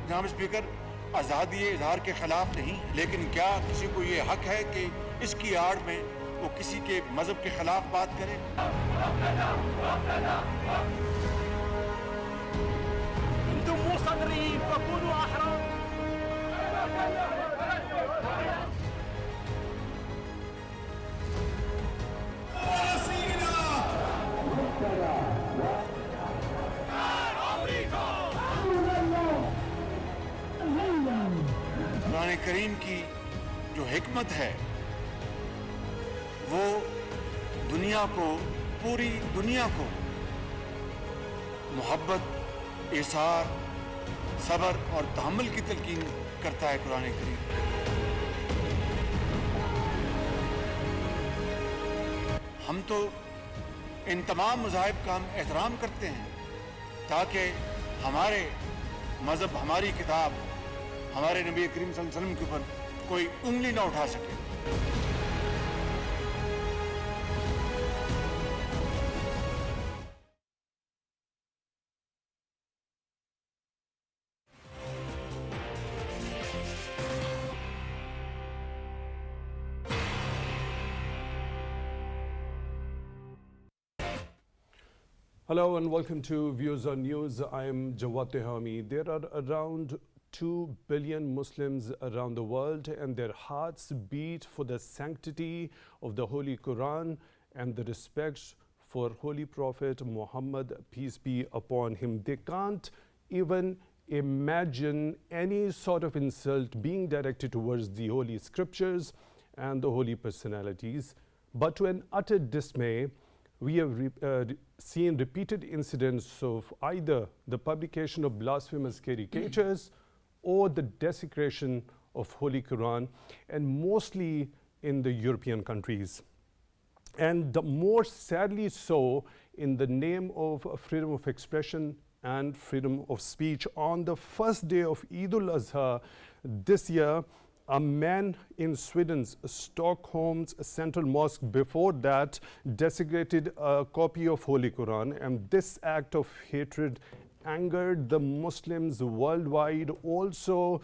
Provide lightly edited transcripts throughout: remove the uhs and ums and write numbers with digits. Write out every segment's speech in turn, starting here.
जनाब स्पीकर, आज़ादी इजहार के खिलाफ नहीं, लेकिन क्या किसी को ये हक है कि इसकी आड़ में वो किसी के मजहब के खिलाफ बात करे? कुरान करीम की जो हिकमत है वो दुनिया को, पूरी दुनिया को मोहब्बत, इसार, सब्र और तहम्मुल की तलकीन करता है कुरान करीम। हम तो इन तमाम मज़ाहिब का हम एहतराम करते हैं ताकि हमारे मज़हब, हमारी किताब, हमारे नबी करीम सल्लल्लाहु अलैहि वसल्लम के ऊपर कोई उंगली ना उठा सके। Hello and welcome to Views on News. I am Jawad Tehami. There are around 2 billion Muslims around the world, and their hearts beat for the sanctity of the Holy Quran and the respect for Holy Prophet Muhammad, peace be upon him. They can't even imagine any sort of insult being directed towards the Holy Scriptures and the holy personalities. But to an utter dismay, we have seen repeated incidents of either the publication of blasphemous caricatures or the desecration of Holy Quran, and mostly in the European countries. And the more sadly so in the name of freedom of expression and freedom of speech. On the first day of Eid al-Adha this year, a man in Sweden's Stockholm's central mosque before that desecrated a copy of Holy Quran, and this act of hatred angered the Muslims worldwide, also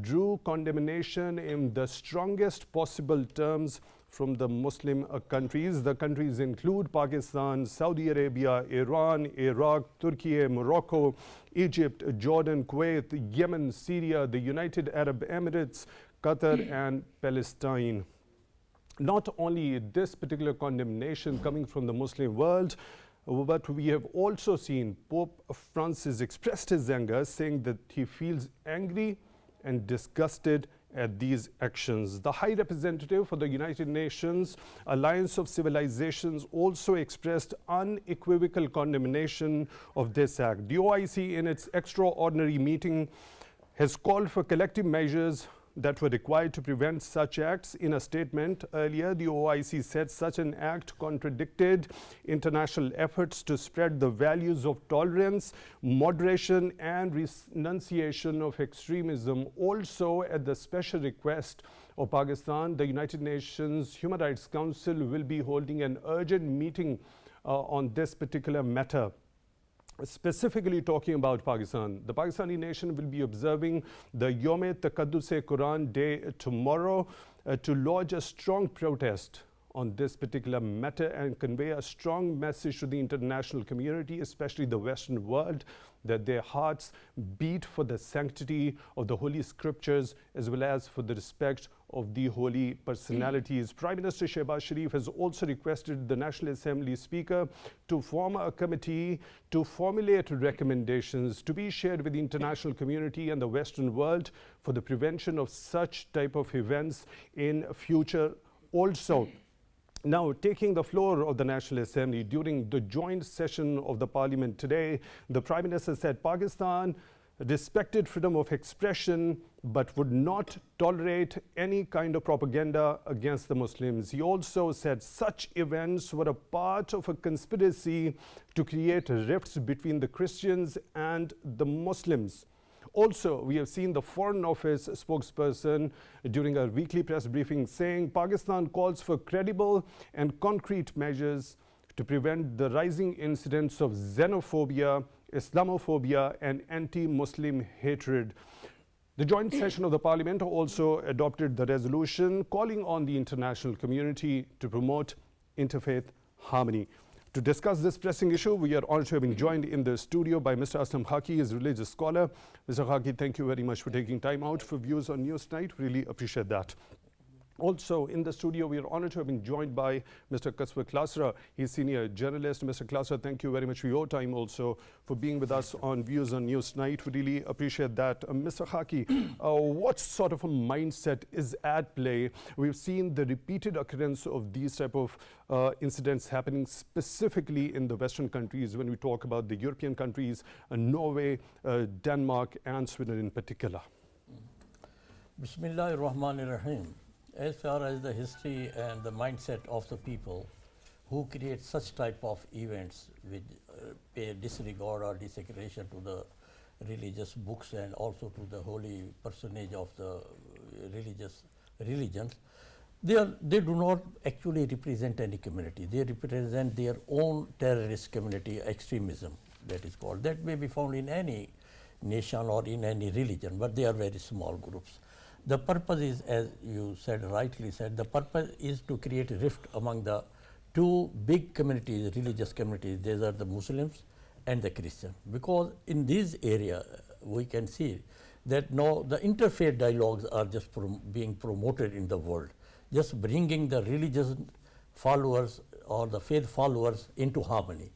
drew condemnation in the strongest possible terms from the Muslim countries. The countries include Pakistan, Saudi Arabia, Iran, Iraq, Turkey, Morocco, Egypt, Jordan, Kuwait, Yemen, Syria, the United Arab Emirates, Qatar and Palestine. Not only this particular condemnation coming from the Muslim world, but we have also seen Pope Francis expressed his anger, saying that he feels angry and disgusted at these actions. The High Representative for the United Nations Alliance of Civilizations also expressed unequivocal condemnation of this act. The OIC in its extraordinary meeting has called for collective measures that were required to prevent such acts. In a statement earlier, the OIC said such an act contradicted international efforts to spread the values of tolerance, moderation and renunciation of extremism. Also, at the special request of Pakistan, the United Nations Human Rights Council will be holding an urgent meeting on this particular matter. Specifically talking about Pakistan, the Pakistani nation will be observing the Yaum-e-Taqaddus-e-Quran Day tomorrow to lodge a strong protest on this particular matter and convey a strong message to the international community, especially the Western world, that their hearts beat for the sanctity of the Holy Scriptures as well as for the respect of the holy personalities. Prime Minister Shehbaz Sharif has also requested the National Assembly Speaker to form a committee to formulate recommendations to be shared with the international community and the Western world for the prevention of such type of events in future also. Now, taking the floor of the National Assembly during the joint session of the Parliament today, the Prime Minister said Pakistan respected freedom of expression but would not tolerate any kind of propaganda against the Muslims. He also said such events were a part of a conspiracy to create rifts between the Christians and the Muslims. Also, we have seen the Foreign Office spokesperson during a weekly press briefing saying Pakistan calls for credible and concrete measures to prevent the rising incidents of xenophobia, Islamophobia and anti-Muslim hatred. The joint session of the Parliament also adopted the resolution calling on the international community to promote interfaith harmony. To discuss this pressing issue, we are honored to have been joined in the studio by Mr. Aslam Khaki, he is a religious scholar. Mr. Khaki, thank you very much for taking time out for Views on News tonight. Really appreciate that. Also in the studio, we are honored to have been joined by Mr. Kaswar. He's senior journalist. Mr. Klasra, thank you very much for your time also for being with us on Views on News tonight. We really appreciate that. Mr. Khaki, what sort of a mindset is at play? We've seen the repeated occurrence of these type of incidents happening specifically in the Western countries when we talk about the European countries, Norway, Denmark, and Sweden in particular. Bismillahir Rahmanir Rahim. As far as the history and the mindset of the people who create such type of events which pay disregard or desecration to the religious books and also to the holy personage of the religions, they do not actually represent any community. They represent their own terrorist community extremism, that is called. That may be found in any nation or in any religion, but they are very small groups. The purpose is, as you said, rightly said, the purpose is to create a rift among the two big communities, religious communities. These are the Muslims and the Christians. Because in this area, we can see that now the interfaith dialogues are just being promoted in the world, just bringing the religious followers or the faith followers into harmony.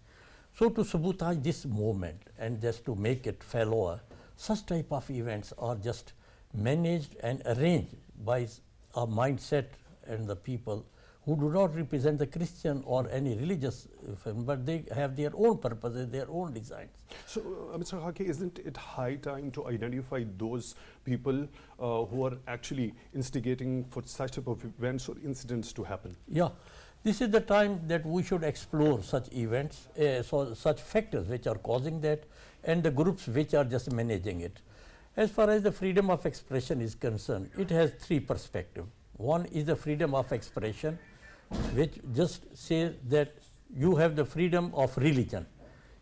So to sabotage this movement and just to make it fallow, such type of events are just managed and arranged by a mindset and the people who do not represent the Christian or any religious family, but they have their own purposes, their own designs. So, Mr. Khaki, isn't it high time to identify those people who are actually instigating for such type of events or incidents to happen? Yeah, this is the time that we should explore such events, such factors which are causing that, and the groups which are just managing it. As far as the freedom of expression is concerned, it has three perspectives. One is the freedom of expression, which just says that you have the freedom of religion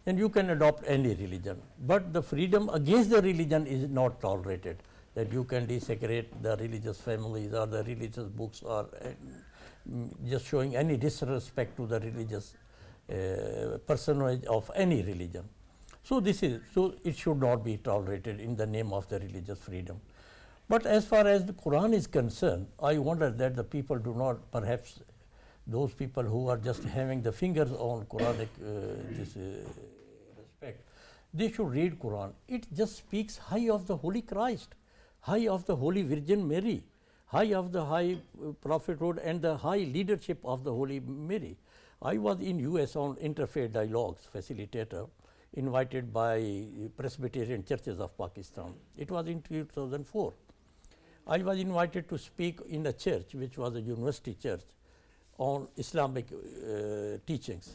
and you can adopt any religion. But the freedom against the religion is not tolerated, that you can desecrate the religious families or the religious books or just showing any disrespect to the religious personage of any religion. So it should not be tolerated in the name of the religious freedom. But as far as the Quran is concerned, I wonder that the people do not, perhaps those people who are just having the fingers on Quranic respect, they should read Quran. It just speaks high of the Holy Christ, high of the Holy Virgin Mary, high of the high prophethood and the high leadership of the Holy Mary. I was in US on interfaith dialogues facilitator, invited by Presbyterian churches of Pakistan. It was in 2004. I was invited to speak in a church, which was a university church, on Islamic teachings.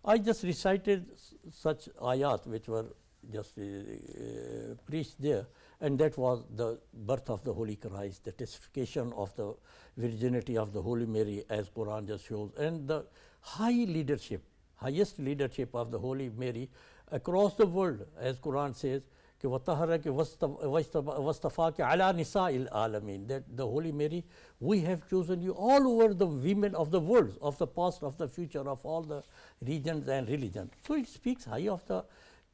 I just recited such ayat which were just preached there, and that was the birth of the Holy Christ, the testification of the virginity of the Holy Mary, as Quran just shows, and the high leadership, highest leadership of the Holy Mary across the world, as Quran says, that the Holy Mary, we have chosen you all over the women of the world, of the past, of the future, of all the regions and religions. So it speaks high of the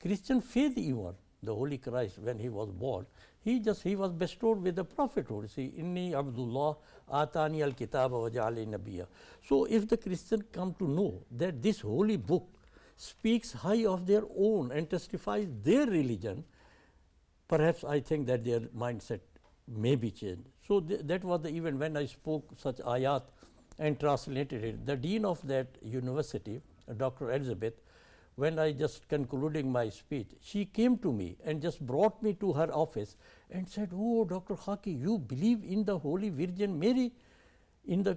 Christian faith even. The Holy Christ, when he was born, he was bestowed with the prophethood. See, Inni Abdullah Atani al-Kitab wa Ja'ali Nabiyya. So if the Christian come to know that this holy book speaks high of their own and testifies their religion, perhaps I think that their mindset may be changed. So that was the event when I spoke such ayat and translated it. The dean of that university, Dr. Elizabeth, when I just concluding my speech, she came to me and just brought me to her office and said, "Oh, Dr. Khaki, you believe in the Holy Virgin Mary, in the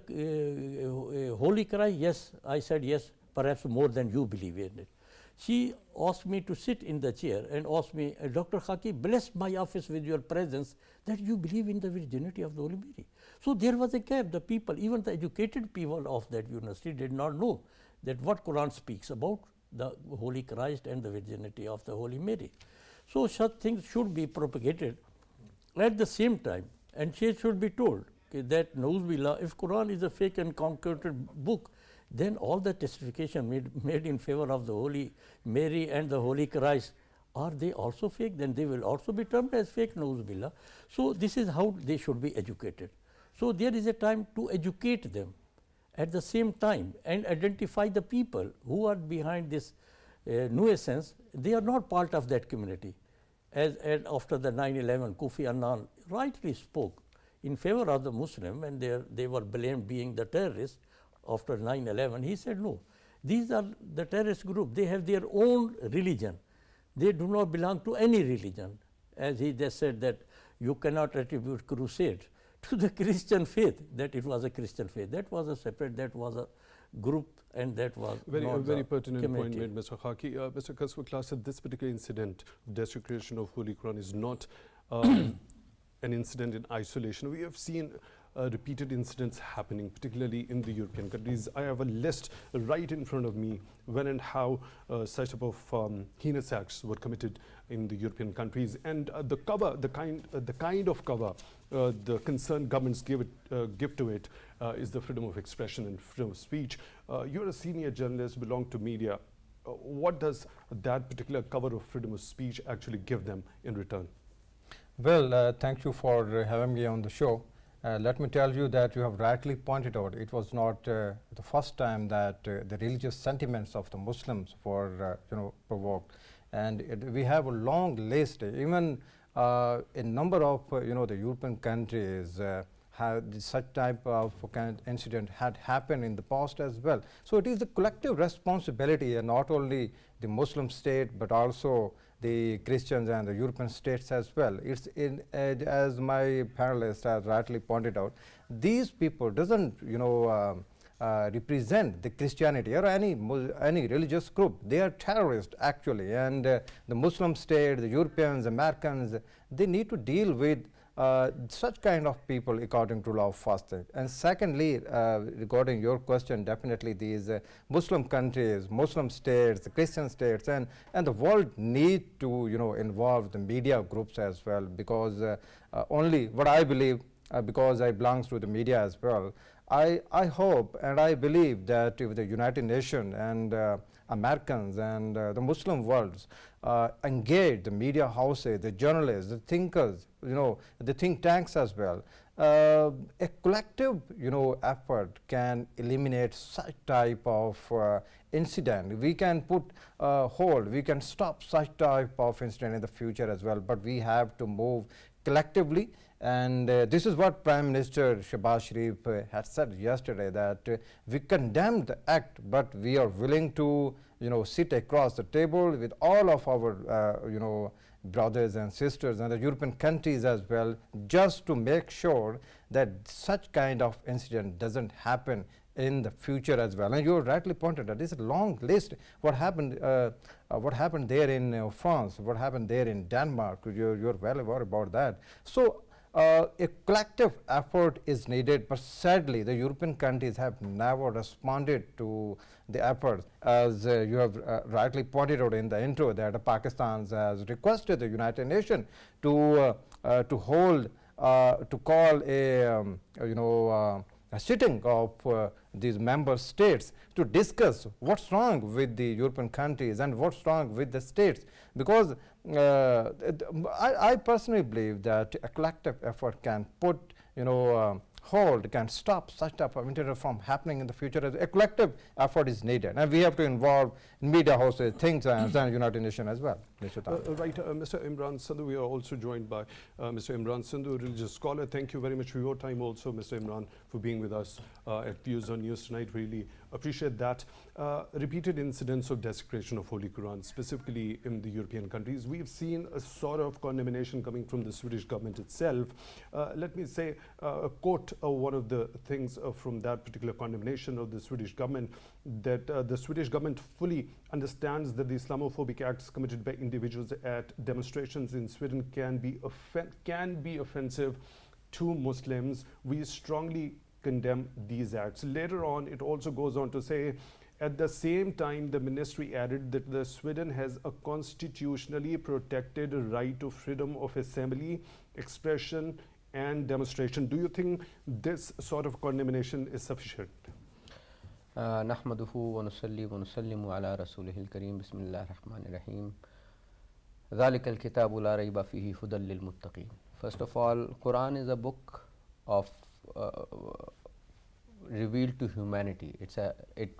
Holy Christ?" Yes, I said, yes, perhaps more than you believe in it. She asked me to sit in the chair and asked me, "Dr. Khaki, bless my office with your presence that you believe in the virginity of the Holy Mary." So there was a gap. The people, even the educated people of that university, did not know that what Quran speaks about the Holy Christ and the virginity of the Holy Mary. So such things should be propagated at the same time, and she should be told that Nauzubillah, if Quran is a fake and concocted book, then all the testification made in favor of the Holy Mary and the Holy Christ, are they also fake? Then they will also be termed as fake, Nauzubillah. So this is how they should be educated. So there is a time to educate them at the same time and identify the people who are behind this nuisance. They are not part of that community. As after the 9/11, Kofi Annan rightly spoke in favor of the Muslim, and they were blamed being the terrorists after 9/11. He said, no, these are the terrorist group. They have their own religion. They do not belong to any religion. As he just said that you cannot attribute crusade to the Christian faith, that it was a Christian faith. That was a separate, that was a group, and that was very pertinent community. point made, Mr. Khaki. Mr. Kaswar, Klasra, this particular incident of desecration of Holy Quran is not an incident in isolation. We have seen repeated incidents happening, particularly in the European countries. I have a list right in front of me when and how such type of heinous acts were committed in the European countries, and the kind of cover the concerned governments give to it is the freedom of expression and freedom of speech. You're a senior journalist, belong to media. What does that particular cover of freedom of speech actually give them in return? Well, thank you for having me on the show. Let me tell you that you have rightly pointed out, it was not the first time that the religious sentiments of the Muslims were provoked, and we have a long list. Even a number of the European countries such type of incident had happened in the past as well. So it is a collective responsibility, and not only the Muslim state but also the Christians and the European states as well. It's as my panelist has rightly pointed out, these people doesn't represent the Christianity or any religious group. They are terrorists actually, and the Muslim state, the Europeans, Americans, they need to deal with such kind of people according to law first. And secondly, regarding your question, definitely these Muslim countries, Muslim states, Christian states, and the world need to involve the media groups as well, because only what I believe, because I belong to the media as well, I hope and I believe that if the United Nations and Americans and the Muslim worlds engage the media houses, the journalists, the thinkers, the think tanks as well, a collective effort can eliminate such type of incident. We can put hold, we can stop such type of incident in the future as well, but we have to move collectively. And this is what Prime Minister Shehbaz Sharif had said yesterday, that we condemn the act, but we are willing to sit across the table with all of our brothers and sisters and the European countries as well, just to make sure that such kind of incident doesn't happen in the future as well. And you rightly pointed out, this is a long list. What happened there in France, what happened there in Denmark, you're well aware about that. So a collective effort is needed, but sadly the European countries have never responded to the effort. As you have rightly pointed out in the intro, that Pakistan has requested the United Nations to call a sitting of these member states to discuss what's wrong with the European countries and what's wrong with the states, because I personally believe that a collective effort can put hold, can stop such type of incident from happening in the future. A collective effort is needed, and we have to involve media houses, think tanks, and United Nations as well. Right, Mr. Imran Sandhu, we are also joined by Mr. Imran Sandhu, religious scholar. Thank you very much for your time also, Mr. Imran, for being with us at Views on News tonight. Really appreciate that. Repeated incidents of desecration of Holy Quran, specifically in the European countries. We've seen a sort of condemnation coming from the Swedish government itself. Let me say, quote one of the things from that particular condemnation of the Swedish government, that the Swedish government fully understands that the Islamophobic acts committed by individuals at demonstrations in Sweden can be offensive to Muslims. We strongly condemn these acts. Later on, it also goes on to say, at the same time, the ministry added that the Sweden has a constitutionally protected right to freedom of assembly, expression and demonstration. Do you think this sort of condemnation is sufficient? نحمده ونصلي ونسلم على رسوله الكريم بسم الله الرحمن الرحيم ذلك الكتاب لا ريب فيه هدى للمتقين. First of all, Quran is a book of revealed to humanity.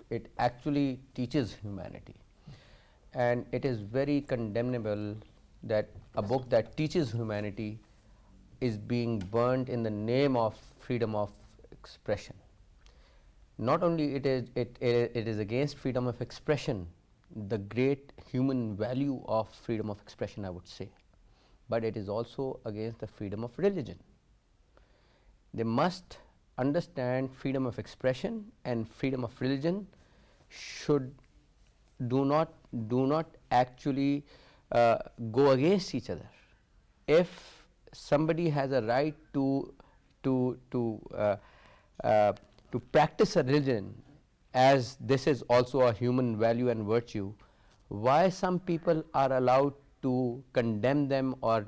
It actually teaches humanity, and it is very condemnable that a book that teaches humanity is being burned in the name of freedom of expression. Not only it is against freedom of expression, the great human value of freedom of expression, I would say, but it is also against the freedom of religion. They must understand freedom of expression and freedom of religion do not actually go against each other. If somebody has a right to practice a religion, as this is also a human value and virtue, why some people are allowed to condemn them or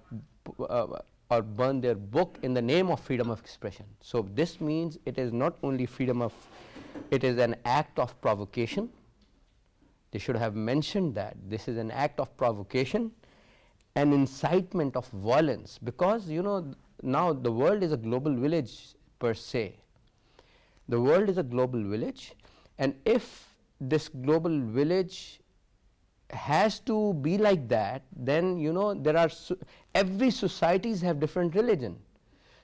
burn their book in the name of freedom of expression? So this means it is not only freedom of, it is an act of provocation. They should have mentioned that this is an act of provocation and incitement of violence, because now the world is a global village per se. The world is a global village, and if this global village has to be like that, then there are every societies have different religion.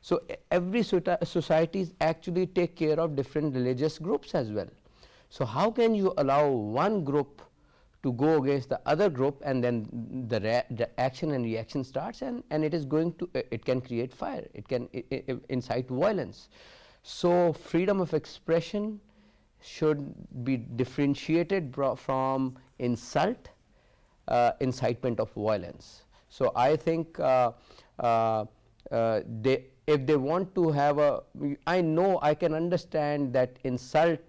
So every societies actually take care of different religious groups as well. So how can you allow one group to go against the other group, and then the action and reaction starts, and it is going to, it can create fire, it can incite violence. So freedom of expression should be differentiated from insult, incitement of violence. So I think if they want to have I can understand that insult,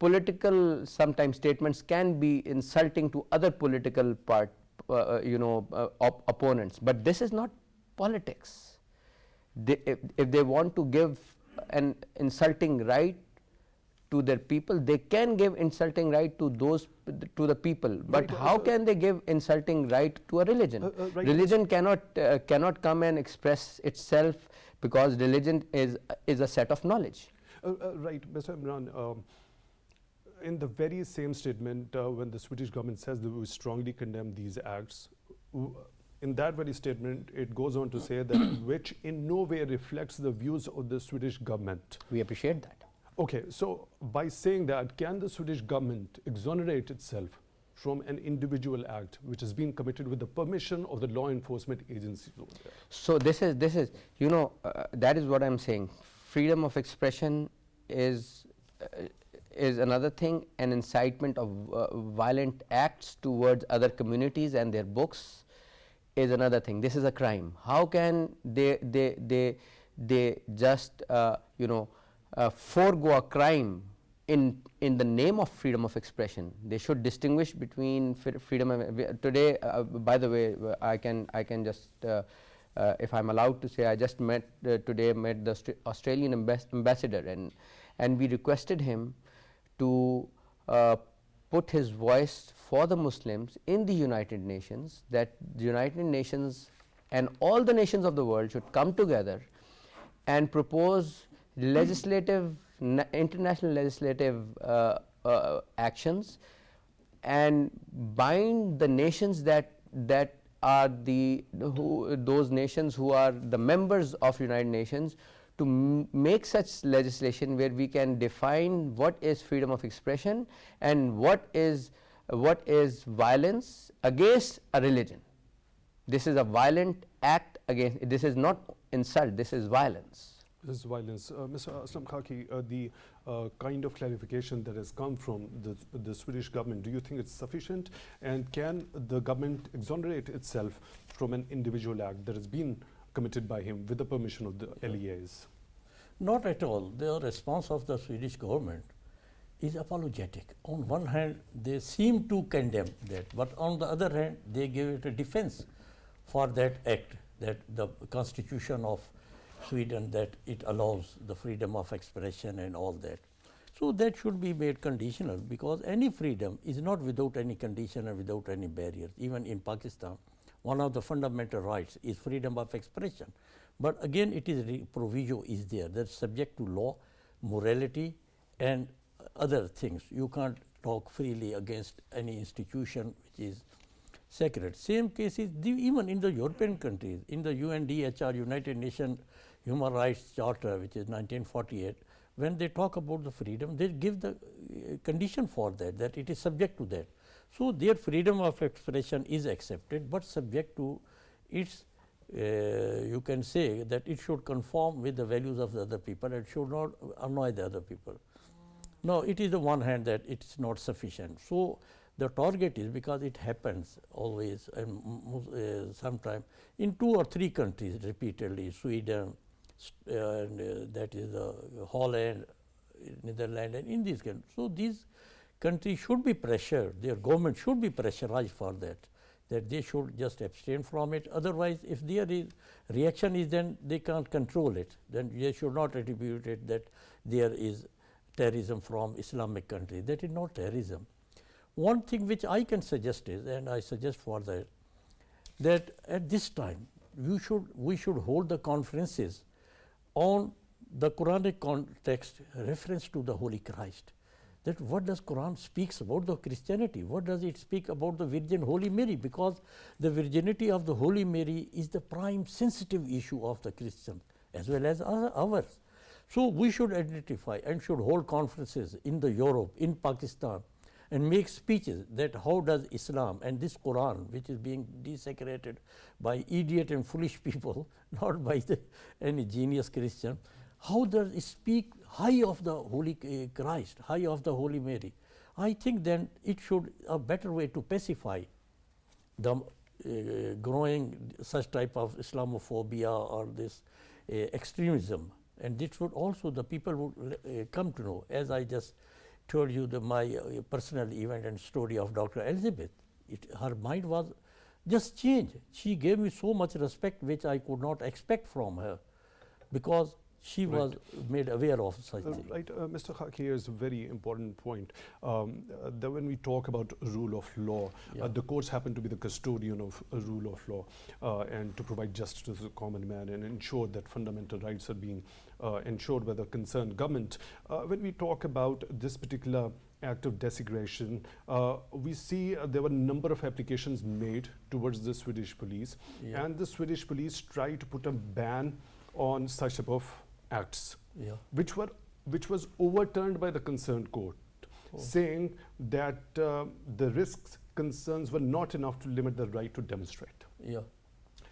political sometimes statements can be insulting to other political opponents, but this is not politics. If they want to give an insulting right to their people, they can give insulting right to the people, but how can they give insulting right to a religion? Right. Religion cannot come and express itself, because religion is a set of knowledge. Right, Mr. Imran, in the very same statement, when the Swedish government says that we strongly condemn these acts, in that very statement, it goes on to say that which in no way reflects the views of the Swedish government. We appreciate that. Okay, so by saying that, can the Swedish government exonerate itself from an individual act which has been committed with the permission of the law enforcement agencies over there? So this is that is what I'm saying. Freedom of expression is another thing, and incitement of violent acts towards other communities and their books is another thing. This is a crime. How can they just forego a crime in the name of freedom of expression? They should distinguish between freedom of today. By the way, I can just if I'm allowed to say, I just today met the Australian ambassador, and we requested him to put his voice for the Muslims in the United Nations, that the United Nations and all the nations of the world should come together and propose legislative, international legislative actions, and bind the nations that are those nations who are the members of United Nations to make such legislation where we can define what is freedom of expression and what is violence against a religion. This is a violent act against, this is not insult, this is violence. This is violence. Mr. Aslam Khaki, the kind of clarification that has come from the Swedish government, do you think it's sufficient? And can the government exonerate itself from an individual act that has been committed by him with the permission of the LEAs? Not at all. The response of the Swedish government is apologetic. On one hand, they seem to condemn that, but on the other hand, they give it a defense for that act. that the constitution of Sweden, that it allows the freedom of expression and all that. So that should be made conditional, because any freedom is not without any condition and without any barriers. Even in Pakistan, one of the fundamental rights is freedom of expression. But again, it is proviso is there, that's subject to law, morality and other things. You can't talk freely against any institution which is sacred. Same cases even in the European countries, in the UNDHR, United Nations Human Rights Charter, which is 1948, when they talk about the freedom, they give the condition for that, that it is subject to that. So their freedom of expression is accepted, but subject to its, you can say that it should conform with the values of the other people and should not annoy the other people. Now, it is the one hand that it is not sufficient. So the target is, because it happens always and sometime in 2 or 3 countries repeatedly, Sweden, and that is Holland, Netherlands, and in these countries. So these countries should be pressured, their government should be pressurized for that, that they should just abstain from it. Otherwise, if their reaction is then they can't control it, then they should not attribute it that there is terrorism from Islamic countries. That is not terrorism. One thing which I can suggest is, and I suggest for that, that at this time we should hold the conferences on the Quranic context, reference to the Holy Christ. That what does Quran speaks about the Christianity? What does it speak about the Virgin Holy Mary? Because the virginity of the Holy Mary is the prime sensitive issue of the Christians as well as ours. So we should identify and should hold conferences in the Europe, in Pakistan, and make speeches that how does Islam and this Quran, which is being desecrated by idiot and foolish people, not by any genius Christian, how does it speak high of the Holy Christ, high of the Holy Mary? I think then it should a better way to pacify the growing such type of Islamophobia or this extremism, and this would also the people would come to know, as I just told you my personal event and story of Dr. Elizabeth. Her mind was just changed. She gave me so much respect which I could not expect from her, because she was made aware of such things. Right, Mr. Khaki, is a very important point. That when we talk about rule of law, the courts happen to be the custodian of a rule of law and to provide justice to the common man and ensure that fundamental rights are being ensured by the concerned government. When we talk about this particular act of desecration, we see there were a number of applications made towards the Swedish police, and the Swedish police tried to put a ban on such type of acts, which was overturned by the concerned court, saying that the risks concerns were not enough to limit the right to demonstrate.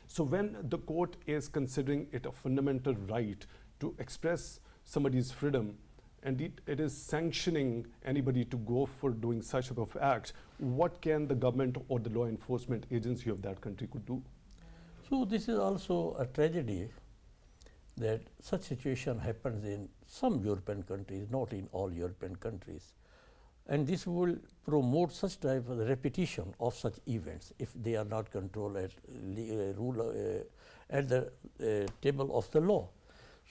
So when the court is considering it a fundamental right to express somebody's freedom, and it is sanctioning anybody to go for doing such type of acts, what can the government or the law enforcement agency of that country could do? So this is also a tragedy that such situation happens in some European countries, not in all European countries. And this will promote such type of repetition of such events if they are not controlled at the table of the law.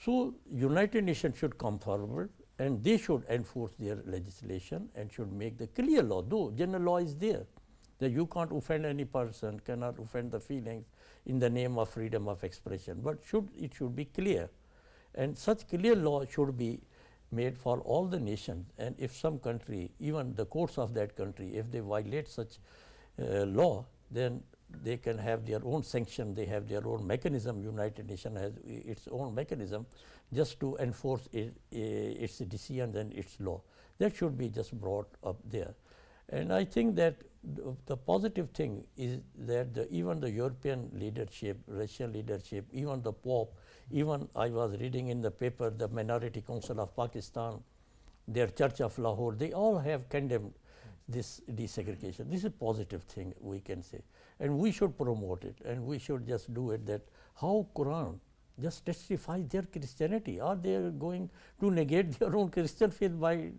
So United Nations should come forward and they should enforce their legislation and should make the clear law, though general law is there, that you can't offend any person, cannot offend the feelings in the name of freedom of expression, but it should be clear. And such clear law should be made for all the nations, and if some country, even the courts of that country, if they violate such law, then they can have their own sanction, they have their own mechanism. United Nations has its own mechanism just to enforce its decisions and its law. That should be just brought up there. And I think that the positive thing is that even the European leadership, Russian leadership, even the Pope, even I was reading in the paper, the Minority Council of Pakistan, their Church of Lahore, they all have condemned this desegregation. This is a positive thing we can say. And we should promote it, and we should just do it, that how Quran just testifies their Christianity. Are they going to negate their own Christian faith by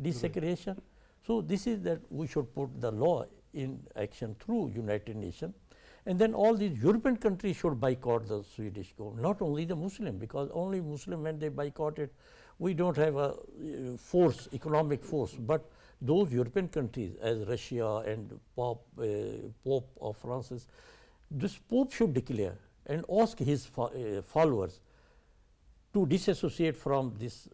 desegregation? So this is that we should put the law in action through United Nations, And then all these European countries should boycott the Swedish government, not only the Muslim, because only Muslim when they boycott it, we don't have a force, economic force, but those European countries as Russia and Pope of Francis, this Pope should declare and ask his followers to disassociate from this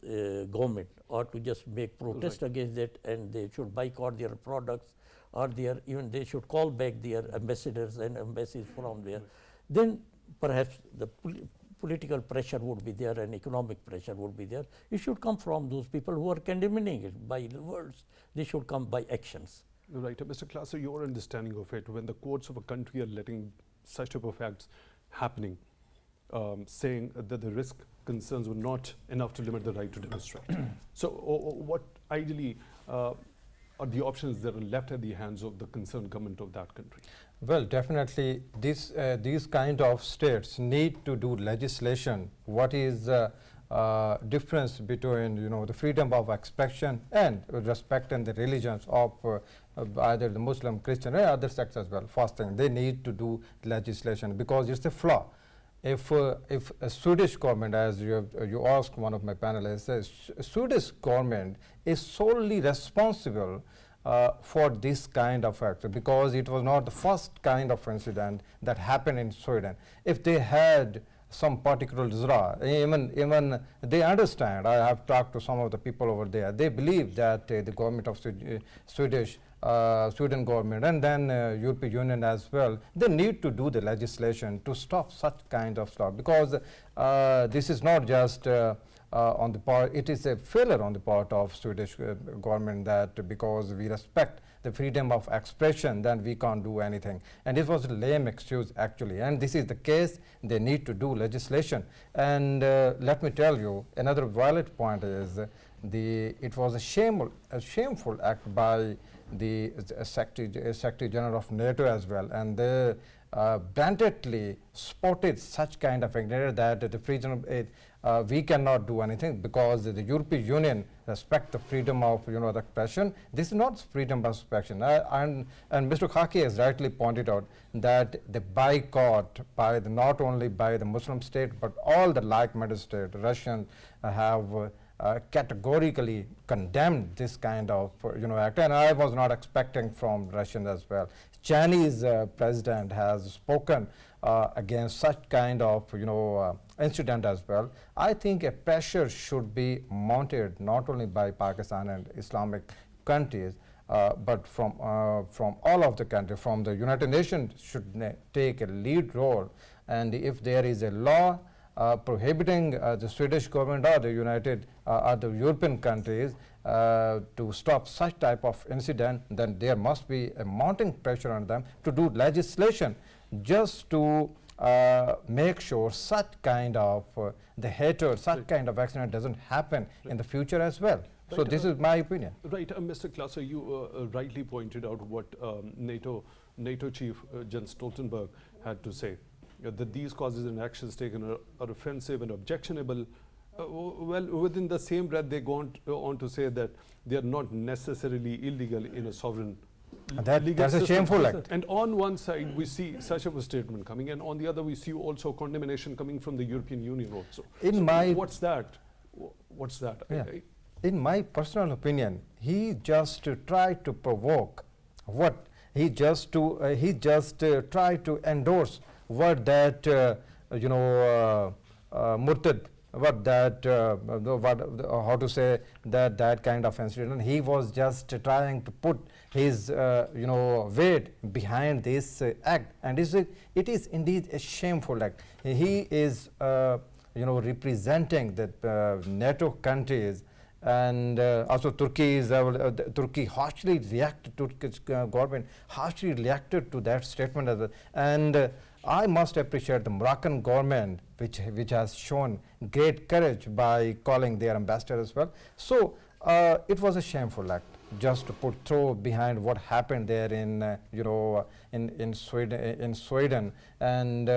government or to just make protest against it, and they should boycott their products or even they should call back their ambassadors and embassies from there. Then perhaps the political pressure would be there and economic pressure would be there. It should come from those people who are condemning it by the words. They should come by actions. Right. Mr. Klasra, your understanding of it, when the courts of a country are letting such type of acts happening, saying that the risk concerns were not enough to limit the right to demonstrate. So what ideally are the options that are left at the hands of the concerned government of that country? Well, definitely these kind of states need to do legislation. What is difference between the freedom of expression and respecting the religions of either the Muslim, Christian, or other sects as well. First thing, they need to do legislation because it's a flaw. If a Swedish government, as you asked one of my panelists, a Swedish government is solely responsible for this kind of act, because it was not the first kind of incident that happened in Sweden. If they had some particular zra, even they understand. I have talked to some of the people over there. They believe that the government of Sweden government and then European Union as well, they need to do the legislation to stop such kind of stuff, because this is not just on the part, it is a failure on the part of Swedish government, that because we respect the freedom of expression, then we can't do anything. And this was a lame excuse actually, and this is the case. They need to do legislation. And let me tell you, another valid point is it was a shameful act by the Secretary General of NATO as well, and they blatantly spotted such kind of ignorance that the freedom we cannot do anything because the European Union respect the freedom of the expression. This is not freedom of expression, and Mr. Khaki has rightly pointed out that the boycott by not only by the Muslim state but all the like-minded states, Russians have categorically condemned this kind of act, and I was not expecting from Russians as well. Chinese president has spoken against such kind of incident as well. I think a pressure should be mounted not only by Pakistan and Islamic countries, but from all of the countries. From the United Nations should take a lead role, and if there is a law prohibiting the Swedish government or the European countries to stop such type of incident, then there must be a mounting pressure on them to do legislation just to make sure such kind of the hatred, such kind of accident doesn't happen in the future as well. So this is my opinion. Right, Mr. Klasra, you rightly pointed out what NATO Chief Jens Stoltenberg had to say, that these causes and actions taken are offensive and objectionable. Well, within the same breath, they go on to say that they are not necessarily illegal in a sovereign legal that's system. a shameful act. And on one side, we see such a statement coming, and on the other, we see also condemnation coming from the European Union also. What's that? What's that? Yeah. In my personal opinion, he just tried to provoke. What he just tried to endorse what that murtad, what that how to say that kind of incident. He was just trying to put his weight behind this act, and it is indeed a shameful act. He is representing the NATO countries. And also Turkey harshly reacted to Turkish government, harshly reacted to that statement as well. And I must appreciate the Moroccan government, which has shown great courage by calling their ambassador as well. So it was a shameful act just to throw behind what happened there in Sweden. And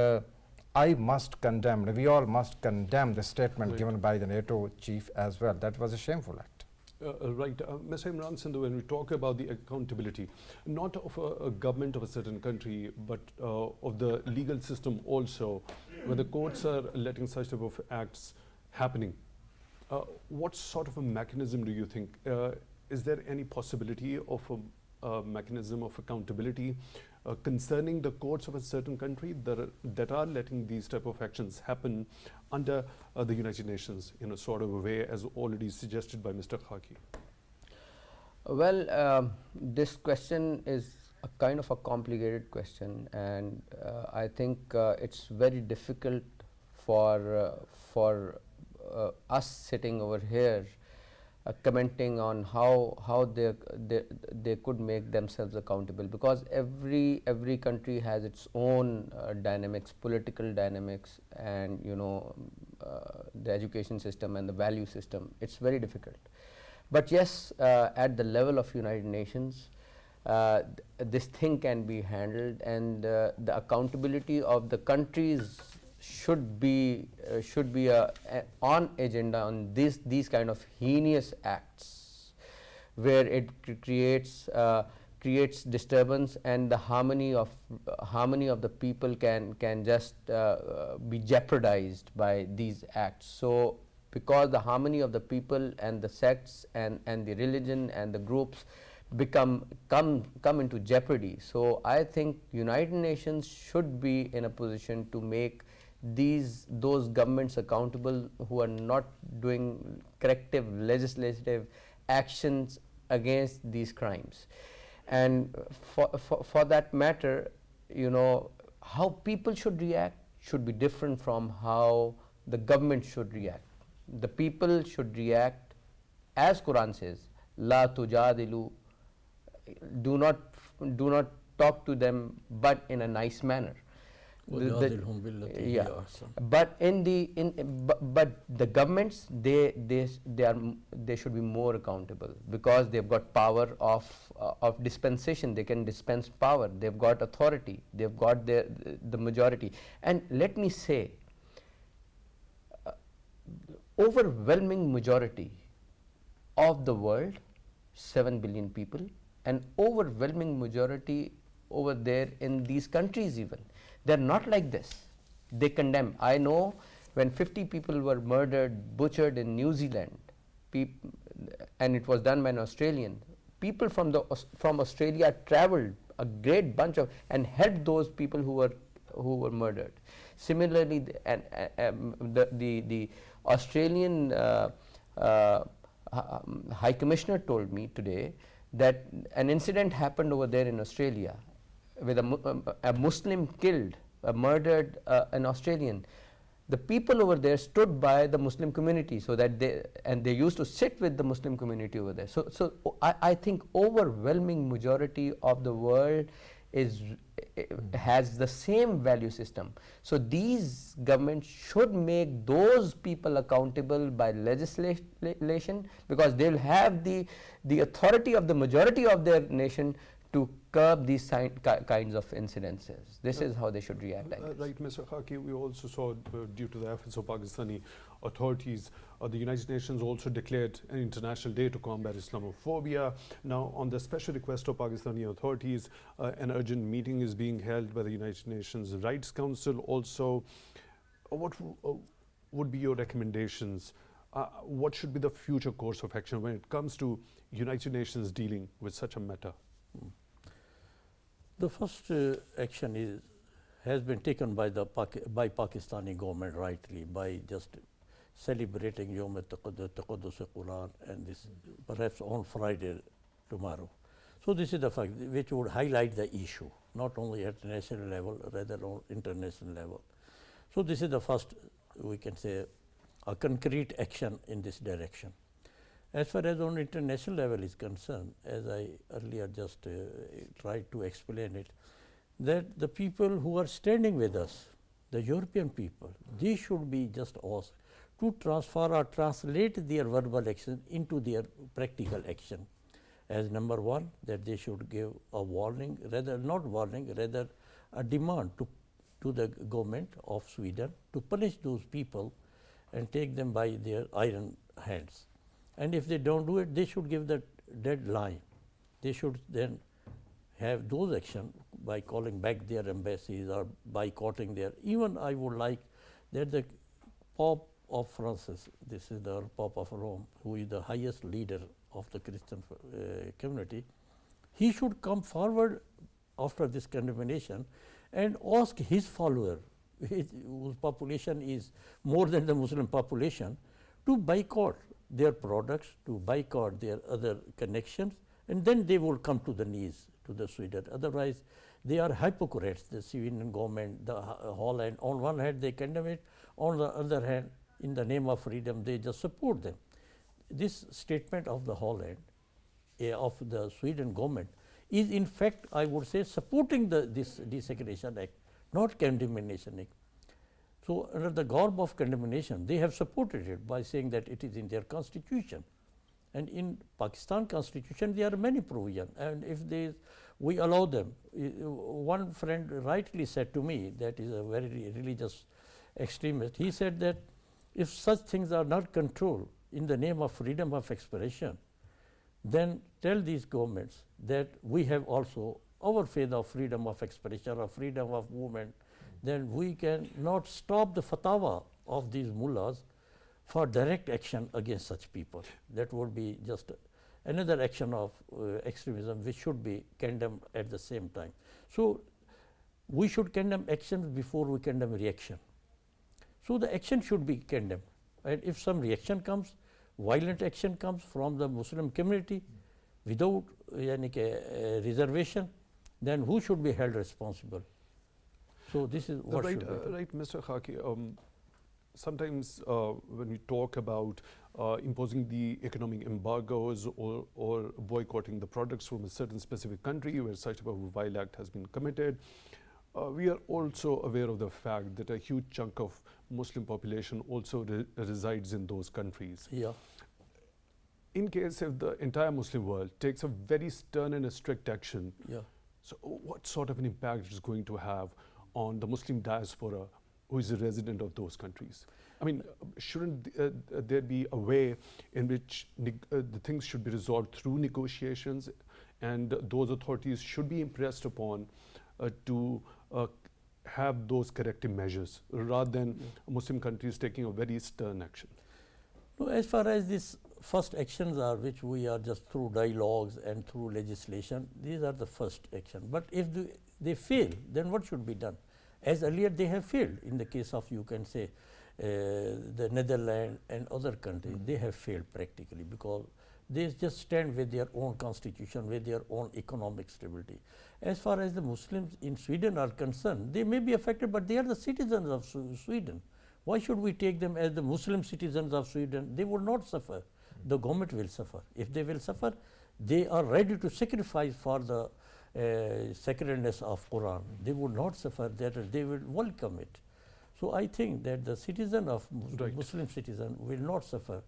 I must condemn, we all must condemn the statement given by the NATO chief as well. That was a shameful act. Right. Mr. Imran Sandhu, when we talk about the accountability, not of a government of a certain country, but of the legal system also, when the courts are letting such type of acts happening, what sort of a mechanism do you think? Is there any possibility of a mechanism of accountability concerning the courts of a certain country that are letting these type of actions happen under the United Nations in a sort of a way as already suggested by Mr. Khaki? Well, this question is a kind of a complicated question, and I think it's very difficult for us sitting over here commenting on how they could make themselves accountable, because every country has its own dynamics, political dynamics, and the education system and the value system. It's very difficult. But yes, at the level of United Nations, this thing can be handled, and the accountability of the countries should be on agenda on these kind of heinous acts, where it creates disturbance, and the harmony of the people can just be jeopardized by these acts. So because the harmony of the people and the sects and the religion and the groups come into jeopardy. So I think United Nations should be in a position to make those governments accountable who are not doing corrective legislative actions against these crimes. And for that matter, how people should react should be different from how the government should react. The people should react as Quran says, La tujadilu, do not talk to them but in a nice manner. But the governments, they should be more accountable, because they've got power of dispensation. They can dispense power. They've got authority. They've got the majority. And let me say, overwhelming majority of the world, 7 billion people, and overwhelming majority over there in these countries even, they're not like this. They condemn. I know when 50 people were murdered, butchered in New Zealand, and it was done by an Australian, people from Australia travelled a great bunch and helped those people who were murdered. Similarly, the Australian High Commissioner told me today that an incident happened over there in Australia with a Muslim killed, murdered an Australian. The people over there stood by the Muslim community, so that they used to sit with the Muslim community over there. So I think overwhelming majority of the world has the same value system. So these governments should make those people accountable by legislation, because they will have the authority of the majority of their nation to curb these kinds of incidences. This is how they should react, I guess. Right, Mr. Khaki, we also saw due to the efforts of Pakistani authorities, the United Nations also declared an international day to combat Islamophobia. Now, on the special request of Pakistani authorities, an urgent meeting is being held by the United Nations Rights Council also. What would be your recommendations? What should be the future course of action when it comes to United Nations dealing with such a matter? The first action has been taken by Pakistani government rightly, by just celebrating Yaum-e-Taqaddus-e-Quran, and this perhaps on Friday tomorrow. So this is the fact which would highlight the issue, not only at national level, rather on international level. So this is the first, we can say, a concrete action in this direction. As far as on international level is concerned, as I earlier just tried to explain it, that the people who are standing with us, the European people, they should be just asked to transfer or translate their verbal action into their practical action. As number one, that they should give a warning, rather not warning, rather a demand to the government of Sweden to punish those people and take them by their iron hands. And if they don't do it, they should give the deadline. They should then have those actions by calling back their embassies or boycotting their. Even I would like that the Pope of Francis, this is the Pope of Rome, who is the highest leader of the Christian community, he should come forward after this condemnation and ask his follower, whose population is more than the Muslim population, to boycott their products, to boycott their other connections, and then they will come to the knees to the Sweden. Otherwise, they are hypocrites, the Sweden government, the Holland. On one hand, they condemn it, on the other hand, in the name of freedom, they just support them. This statement of the Holland, of the Sweden government, is in fact, I would say, supporting this Desegregation Act, not Condemnation Act. So, under the garb of condemnation, they have supported it by saying that it is in their constitution. And in Pakistan constitution, there are many provisions, and if we allow them. One friend rightly said to me, that is a very religious extremist, he said that if such things are not controlled in the name of freedom of expression, then tell these governments that we have also our faith of freedom of expression or freedom of movement, then we can not stop the fatwa of these mullahs for direct action against such people. That would be just another action of extremism which should be condemned at the same time. So, we should condemn actions before we condemn reaction. So, the action should be condemned, and if some reaction comes, violent action comes from the Muslim community without reservation, then who should be held responsible? So, this is what should be. Right, Mr. Khaki. Sometimes when we talk about imposing the economic embargoes or boycotting the products from a certain specific country where such a vile act has been committed, we are also aware of the fact that a huge chunk of Muslim population also resides in those countries. Yeah. In case if the entire Muslim world takes a very stern and a strict action, Yeah. so what sort of an impact is going to have on the Muslim diaspora who is a resident of those countries? I mean, shouldn't there be a way in which the things should be resolved through negotiations, and those authorities should be impressed upon to have those corrective measures rather than Muslim countries taking a very stern action? No, as far as these first actions are, which we are just through dialogues and through legislation, these are the first action. But if they fail, then what should be done? As earlier they have failed. In the case of, you can say, the Netherlands and other countries, they have failed practically because they just stand with their own constitution, with their own economic stability. As far as the Muslims in Sweden are concerned, they may be affected, but they are the citizens of Sweden. Why should we take them as the Muslim citizens of Sweden? They will not suffer. The government will suffer. If they will suffer, they are ready to sacrifice for the sacredness of Quran. They would not suffer that, they will welcome it. So I think that the citizen of Muslim citizen will not suffer.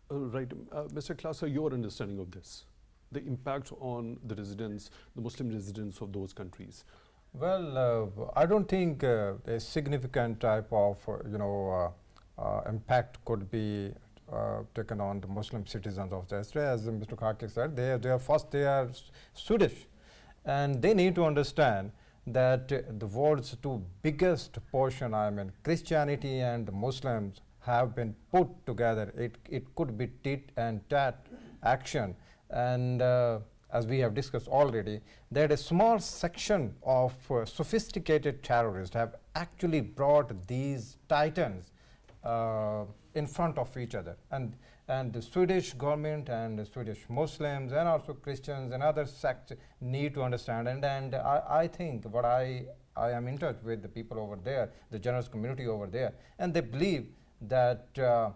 Right. Mr. Klasra, your understanding of this, the impact on the residents, the Muslim residents of those countries? Well, I don't think a significant type of impact could be taken on the Muslim citizens of the Israel. As Mr. Khaki said, they are Swedish, and they need to understand that the world's two biggest portion, I mean Christianity and Muslims, have been put together. It could be tit and tat action, and as we have discussed already, that a small section of sophisticated terrorists have actually brought these titans in front of each other, and the Swedish government and the Swedish Muslims and also Christians and other sects need to understand, and I think what I am in touch with the people over there, the generous community over there, and they believe that the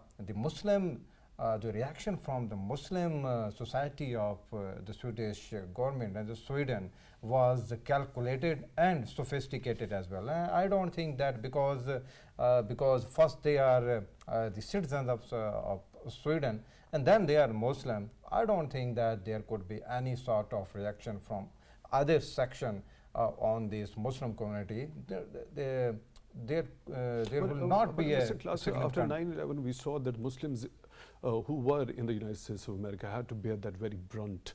reaction from the Muslim society of the Swedish government and the Sweden was calculated and sophisticated as well. I don't think that because first they are the citizens of Sweden and then they are Muslim, I don't think that there could be any sort of reaction from other section on this Muslim community. there But, will not be a Mr. Klasra, significant. after 9/11, we saw that Muslims who were in the United States of America had to bear that very brunt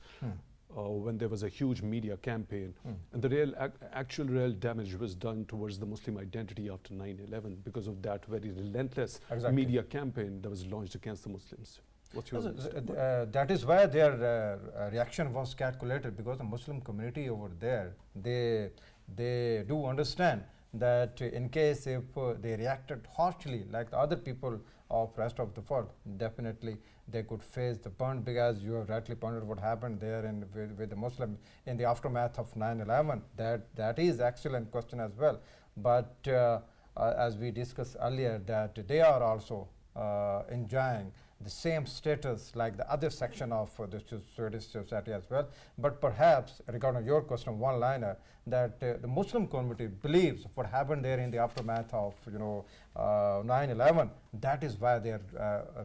when there was a huge media campaign. And the actual damage was done towards the Muslim identity after 9/11 because of that very relentless media campaign that was launched against the Muslims. What's your That is why their reaction was calculated, because the Muslim community over there, they do understand that in case if they reacted harshly like the other people of rest of the world, definitely they could face the burn, because you have rightly pointed what happened there in with the Muslim in the aftermath of 9/11. That is excellent question as well. But as we discussed earlier, that they are also enjoying the same status like the other section of the Swedish society as well. But perhaps, regarding your question, one-liner, that the Muslim community believes what happened there in the aftermath of 9/11. That is why their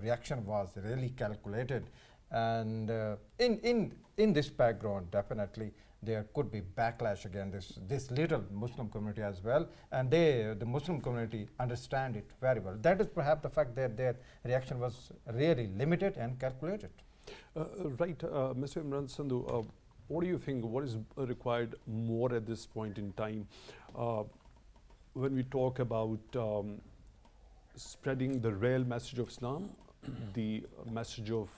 reaction was really calculated. And in this background, definitely there could be backlash against this little Muslim community as well, and the Muslim community understand it very well. That is perhaps the fact that their reaction was really limited and calculated. Right, Mr. Imran, Sandhu, what do you think? What is required more at this point in time when we talk about spreading the real message of Islam, the message of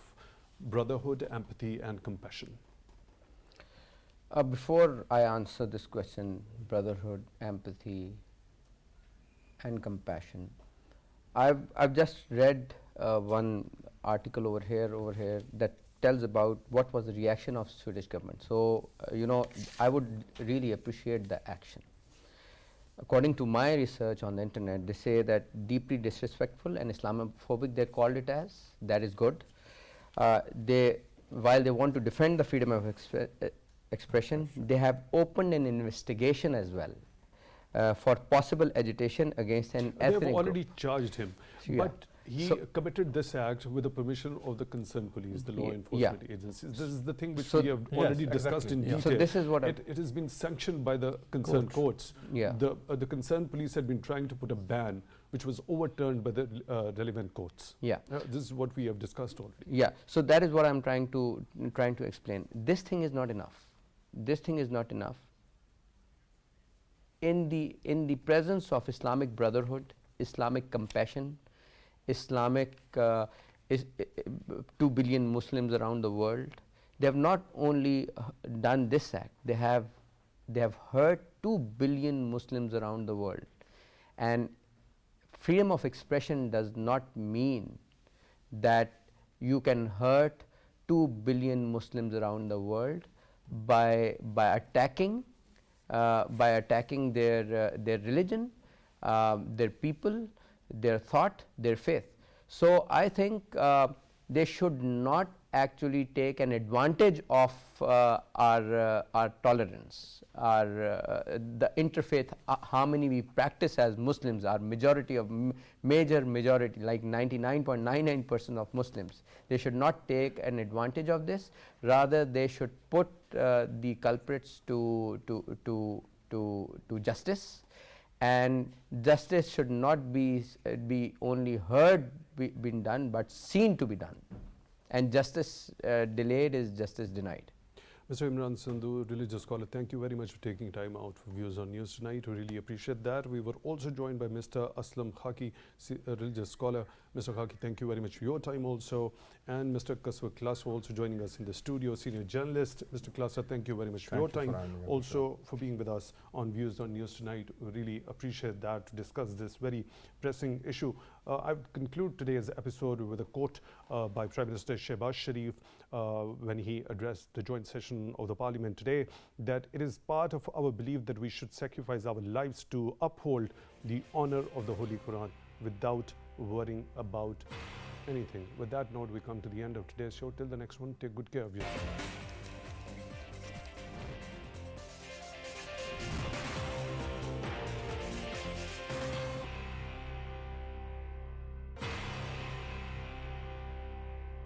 brotherhood, empathy, and compassion? Before I answer this question, brotherhood, empathy, and compassion, I've just read one article over here that tells about what was the reaction of Swedish government. So I would really appreciate the action. According to my research on the internet, they say that deeply disrespectful and Islamophobic, they called it as. That is good. While they want to defend the freedom of expression, they have opened an investigation as well for possible agitation against an ethnic They have already group. charged him, but he committed this act with the permission of the concerned police, the law enforcement agencies. This is the thing which we have already discussed in detail. So this is what it has been sanctioned by the concerned courts. The concerned police had been trying to put a ban, which was overturned by the relevant courts. This is what we have discussed already. So that is what I'm trying to explain. This thing is not enough. This thing is not enough. In the presence of Islamic brotherhood, Islamic compassion, Islamic 2 billion Muslims around the world, they have not only done this act, they have hurt 2 billion Muslims around the world. And freedom of expression does not mean that you can hurt 2 billion Muslims around the world by attacking their religion, their people, their thought, their faith. So I think they should not actually take an advantage of our tolerance, the interfaith harmony we practice as Muslims, our major majority, like 99.99% of Muslims. They should not take an advantage of this. Rather, they should put the culprits to justice, and justice should not be only heard being done, but seen to be done. And justice delayed is justice denied. Mr. Imran Sandhu, religious scholar, thank you very much for taking time out for Views on News tonight. We really appreciate that. We were also joined by Mr. Aslam Khaki, religious scholar. Mr. Khaki, thank you very much for your time also. And Mr. Kaswar also joining us in the studio, senior journalist. Mr. Klasra, thank you very much for your time. Also for being with us on Views on News tonight. We really appreciate that to discuss this very pressing issue. I would conclude today's episode with a quote by Prime Minister Shehbaz Sharif when he addressed the joint session of the Parliament today, that it is part of our belief that we should sacrifice our lives to uphold the honor of the Holy Quran without worrying about anything. With that note, we come to the end of today's show. Till the next one, take good care of yourself.